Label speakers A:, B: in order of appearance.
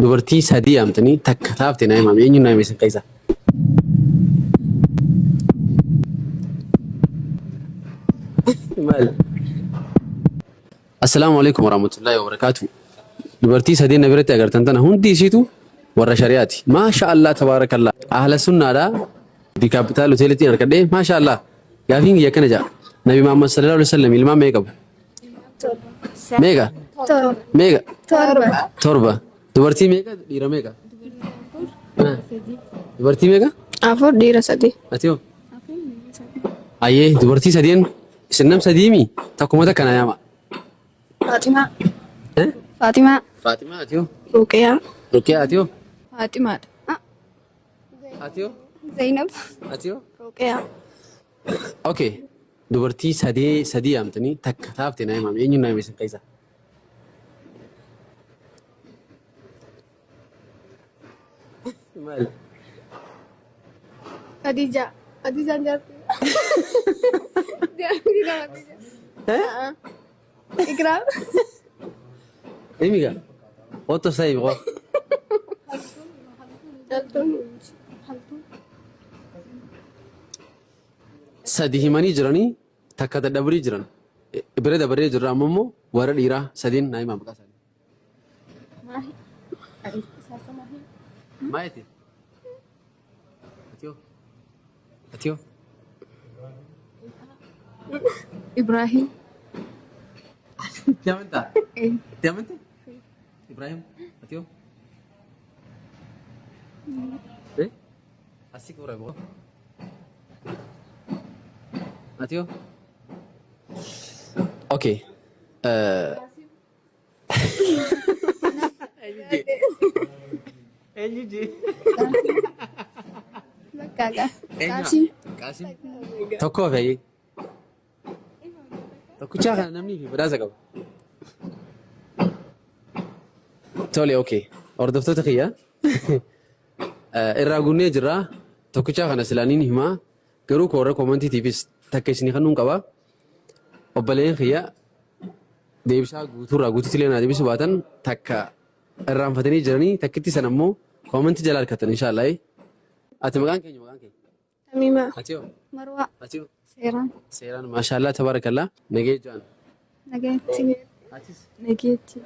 A: dubartii sadii amtanii takka taafte naa himame eenyuun naa himeessan keessa. Maal? Assalaamu alaikum warahmatullahi wabarakatuh. Dubartii sadii na biratti agartan tana hundi isiitu warra shari'aati. Maasha Allah tabaarakallah. Ahla sunnaadha. Di kaapitaal hoteelitti harkadhee maasha Allah. Gaafiin kiyya akkana jedha. Nabi Muhammad sallallahu alaihi wasallam ilmaan meeqa qabu? Meeqa? Meeqa? Torba. Dubartii meeqa? Dhiira meeqa? Dubartii meeqa?
B: Afur dhiira sadii.
A: Atiyoo? Ayyee dubartii sadeen isin nam sadiimi takkuma takka na yaama.
B: Faatimaa. Faatimaa.
A: Faatimaa atiyoo?
B: Ruqiyaa.
A: Ruqiyaa atiyoo?
B: Faatimaadha.
A: Atiyoo?
B: Zainab.
A: Atiyoo?
B: Ruqiyaa.
A: Okay. Dubartii sadii amtanii takka taafte naa himame eenyuun naa himeessan keessa. Maal?
B: Khadija. Khadijaan jaartii. Ikraam.
A: Emiga? Otto sahibi qof. Sadi himanii jiranii takka dadhabrii jiran. Bira dabaree jirra amma immoo warra dhiiraa sadiin naa himaa maqaa isaanii. Maayeti? Atiyoo? Atiyoo?
B: Ibrahim.
A: Itti amantaa? Itti amante? Ibrahim? Atiyoo? Asii kura boqo. Atiyoo? Okay. Eenyuti?
B: Bakkaadha.
A: Qaasim. Qaasim. Tokkoo fe'ee. Tokkichaa kana namni fi badhaasa qaba. Tole okay. Hordoftoota kiyya. Irraa gunnee jirra. Tokkichaa kana silaaniin himaa. Garuu koora koomantiitiifis takka isinii kennuun qaba. Obboleen kiyya deebisaa guutuurraa guutuutti illee naa deebisuu baatan takka irraanfatanii jiranii takkitti sana immoo koomantii jala harkatan inshaallah. Ati maqaan keenya maqaan keenya?
B: Tamimaa.
A: Atiyoo?
B: Marwaa.
A: Atiyoo?
B: Seeraan.
A: Seeraan maashaallah tabarakallah. Nagee jaan.
B: Nageetti.
A: Atis?
B: Nageetti.